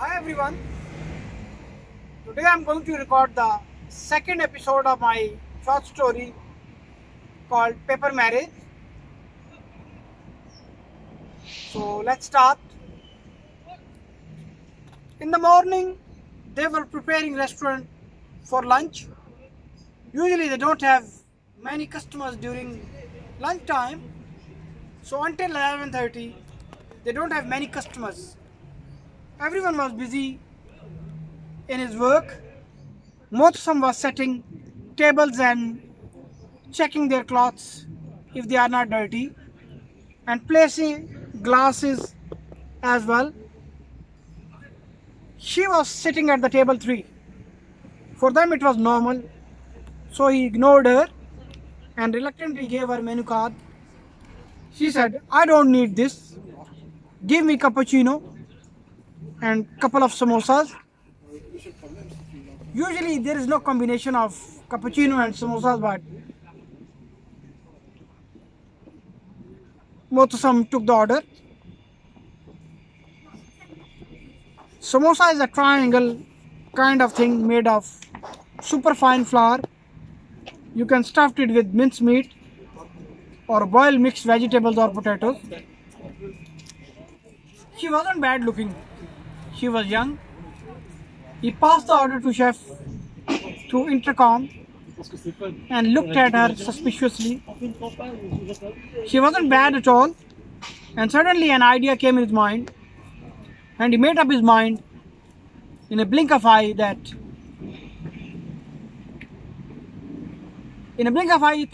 Hi everyone, today I am going to record the second episode of my short story called Paper Marriage. So let's start. In the morning they were preparing restaurant for lunch. Usually they don't have many customers during lunch time, so until 11:30 they don't have many customers. Everyone was busy in his work. Most of them was setting tables and checking their clothes if they are not dirty, and placing glasses as well. She was sitting at the table 3. For them it was normal, so he ignored her and reluctantly gave her menu card. She said, "I don't need this. Give me cappuccino and couple of samosas." Usually there is no combination of cappuccino and samosas, but Mothusam took the order. Samosa is a triangle kind of thing made of super fine flour. You can stuff it with minced meat or boil mixed vegetables or potatoes. She wasn't bad looking. She was young. He passed the order to chef through intercom and looked at her suspiciously. She wasn't bad at all, and suddenly an idea came in his mind, and he made up his mind in a blink of eye he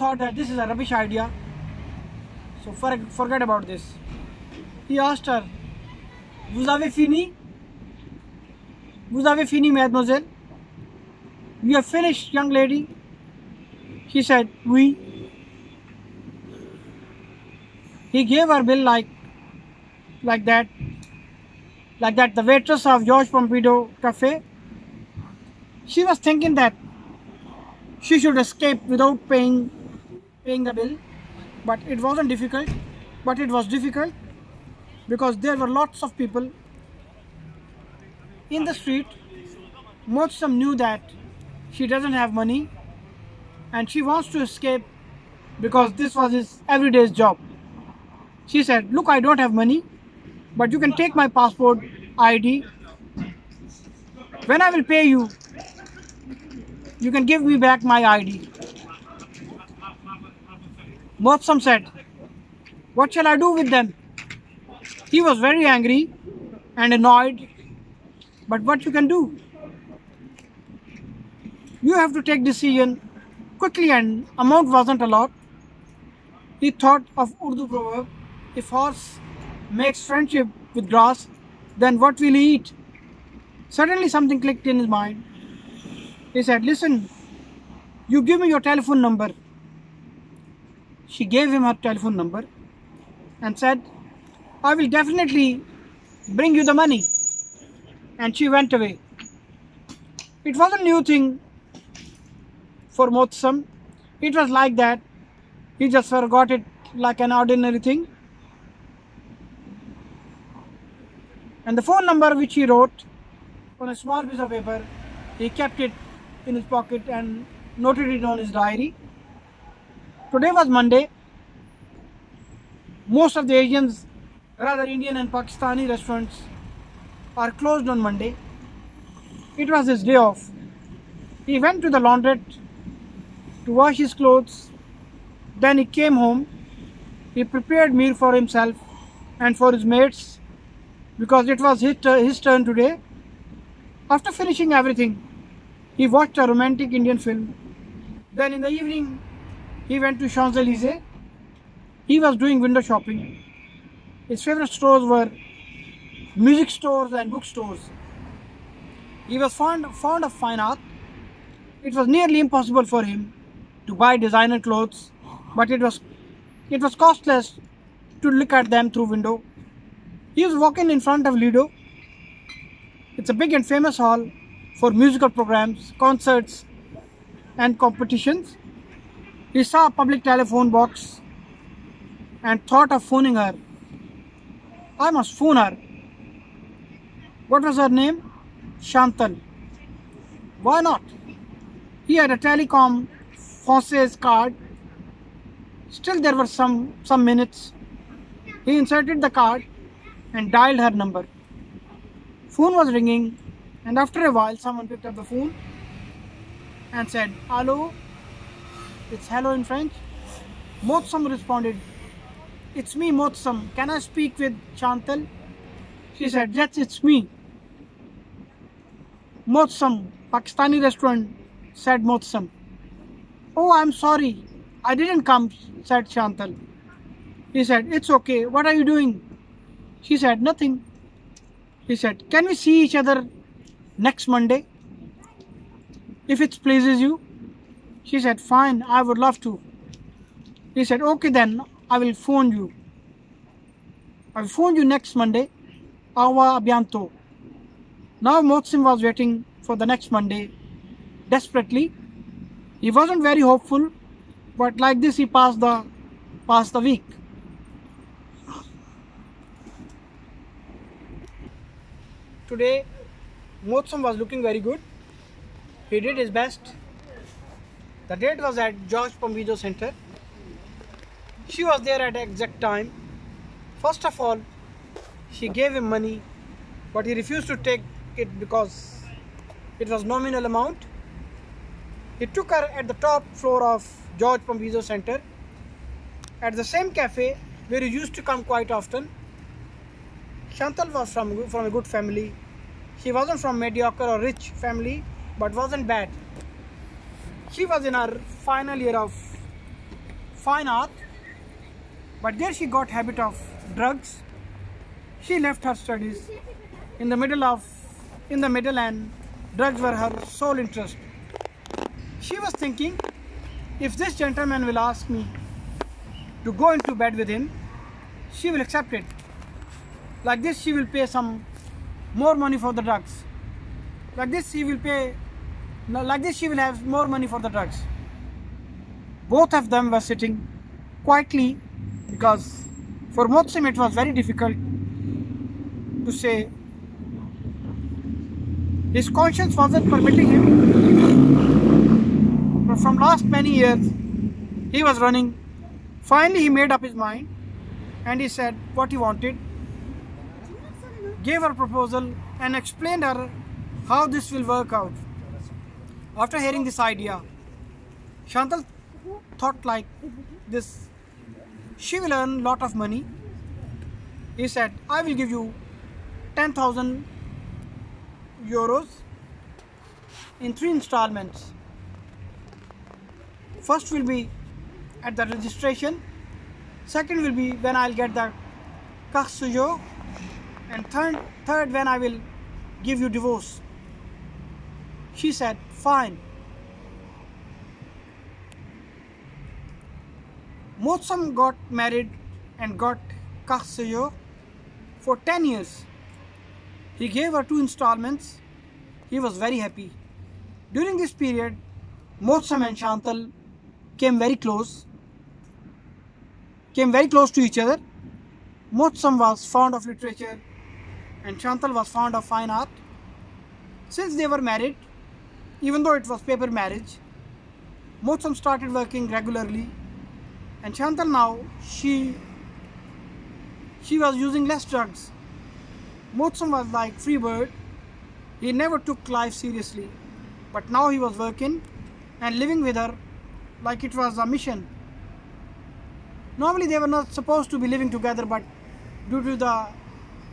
thought that this is a rubbish idea, so forget about this. He asked her, "Vous avez fini? Vous avez fini, mademoiselle? You have finished, young lady?" She said, "Oui." He gave her bill like that, the waitress of George Pompidou Cafe. She was thinking that she should escape without paying the bill, but it wasn't difficult. But it was difficult because there were lots of people in the street. Most of them knew that she doesn't have money and she wants to escape because this was his everyday job. She said, "Look, I don't have money, but you can take my passport ID. When I will pay you, you can give me back my ID." Motsam said, "What shall I do with them?" He was very angry and annoyed, but what you can do? You have to take decision quickly, and amount wasn't a lot. He thought of Urdu proverb, "If horse makes friendship with grass, then what will he eat?" Suddenly something clicked in his mind. He said, "Listen, you give me your telephone number." She gave him her telephone number and said, "I will definitely bring you the money." And she went away. It was a new thing for Motsam. It was like that. He just forgot it like an ordinary thing. And the phone number which he wrote on a small piece of paper, he kept it in his pocket and noted it on his diary. Today was Monday. Most of the Asians, rather Indian and Pakistani restaurants, are closed on Monday. It was his day off. He went to the laundrette to wash his clothes. Then he came home. He prepared meal for himself and for his mates because it was his turn today. After finishing everything, he watched a romantic Indian film. Then in the evening, he went to Champs-Élysées. He was doing window shopping. His favorite stores were music stores and bookstores. He was fond of fine art. It was nearly impossible for him to buy designer clothes, but it was costless to look at them through window. He was walking in front of Lido. It's a big and famous hall for musical programs, concerts and competitions. He saw a public telephone box and thought of phoning her. "I must phone her." What was her name? Chantal. Why not? He had a telecom Française card. Still there were some minutes. He inserted the card and dialed her number. Phone was ringing, and after a while someone picked up the phone and said, "Hello." It's hello in French. Motsam responded, "It's me, Motsam. Can I speak with Chantal?" She said, "Yes, it's me." "Motsam, Pakistani restaurant," said Motsam. "Oh, I'm sorry. I didn't come," said Chantal. He said, "It's okay. What are you doing?" She said, "Nothing." He said, "Can we see each other next Monday, if it pleases you?" She said, "Fine, I would love to." He said, "Okay then, I will phone you. I will phone you next Monday. Au bientôt." Now Motsim was waiting for the next Monday desperately. He wasn't very hopeful, but like this he passed the week. Today Motsam was looking very good. He did his best. The date was at George Pompidou Center. She was there at the exact time. First of all, she gave him money, but he refused to take it because it was nominal amount. He took her at the top floor of George Pompidou Center, at the same cafe where he used to come quite often. Chantal was from a good family. She wasn't from mediocre or rich family, but wasn't bad. She was in her final year of fine art, but there she got habit of drugs. She left her studies in the middle and drugs were her sole interest. She was thinking, if this gentleman will ask me to go into bed with him, she will accept it. Like this she will pay some more money for the drugs. Like this she will have more money for the drugs. Both of them were sitting quietly because for Motsim it was very difficult to say. His conscience wasn't permitting him. But from last many years he was running. Finally he made up his mind and he said what he wanted, gave her a proposal and explained her how this will work out. After hearing this idea, Chantal thought like this, she will earn a lot of money. He said, "I will give you 10,000 euros in 3 installments. First will be at the registration, second will be when I'll get the carte séjour, and third when I will give you divorce." She said, "Fine." Motsam got married and got carte séjour for 10 years. He gave her 2 installments. He was very happy. During this period, Motsam and Chantal came very close to each other. Motsam was fond of literature and Chantal was fond of fine art. Since they were married, even though it was paper marriage, Motsam started working regularly, and Chantal now she was using less drugs. Motsam was like free bird. He never took life seriously, but now he was working and living with her like it was a mission. Normally they were not supposed to be living together, but due to the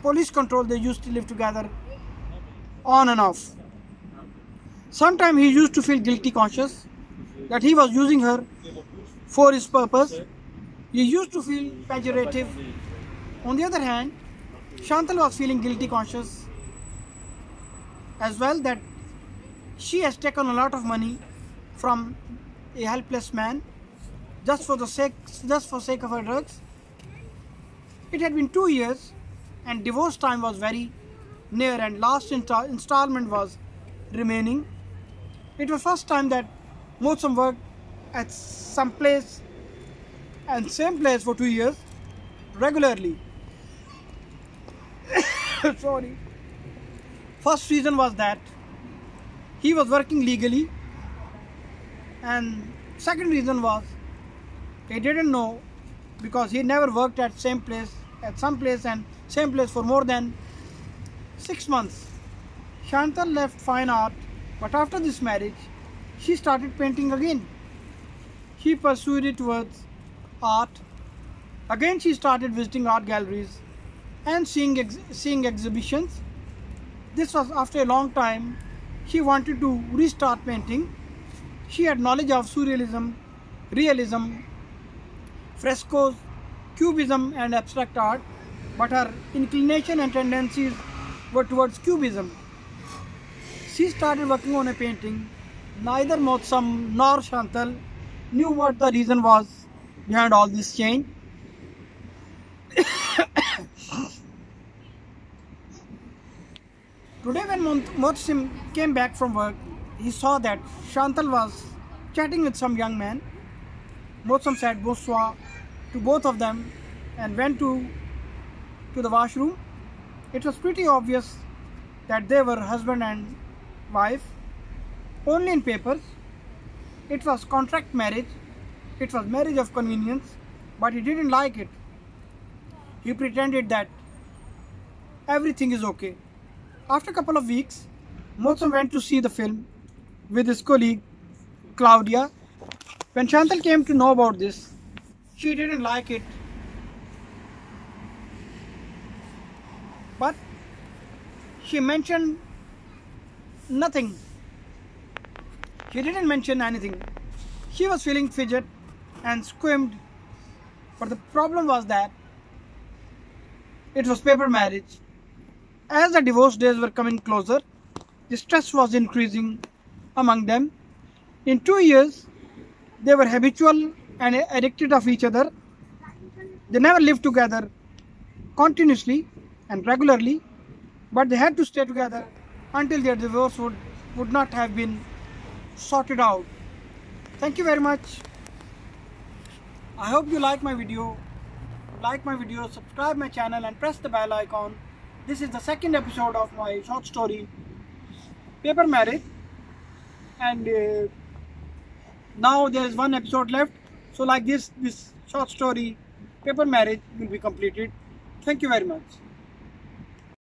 police control they used to live together on and off. Sometimes he used to feel guilty conscious that he was using her for his purpose. He used to feel pejorative. On the other hand, Chantal was feeling guilty conscious as well that she has taken a lot of money from a helpless man just for sake of her drugs. It had been 2 years and divorce time was very near and last installment was remaining. It was first time that Motsam worked at some place and same place for 2 years regularly. Sorry. First reason was that he was working legally, and second reason was he didn't know, because he never worked at some place for more than 6 months. Chantal left fine art, but after this marriage, she started painting again. She pursued it towards art. Again, she started visiting art galleries and seeing exhibitions. This was after a long time. She wanted to restart painting. She had knowledge of surrealism, realism, frescoes, cubism and abstract art, but her inclination and tendencies were towards cubism. She started working on a painting. Neither Motsam nor Chantal knew what the reason was behind all this change. Today when Motsam came back from work, he saw that Chantal was chatting with some young man. Motsam said bonsoir to both of them and went to the washroom. It was pretty obvious that they were husband and wife, only in papers. It was contract marriage. It was marriage of convenience, but he didn't like it. He pretended that everything is okay. After a couple of weeks, Motsam went to see the film with his colleague Claudia. When Chantal came to know about this, she didn't like it. But she mentioned nothing. She didn't mention anything. She was feeling fidget and squirmed. But the problem was that it was paper marriage. As the divorce days were coming closer, the stress was increasing among them. In 2 years, they were habitual and addicted of each other. They never lived together continuously and regularly, but they had to stay together until their divorce would not have been sorted out. Thank you very much. I hope you like my video. Subscribe my channel and press the bell icon. This is the second episode of my short story Paper Marriage, and now there is one episode left. So like this short story Paper Marriage will be completed. Thank you very much.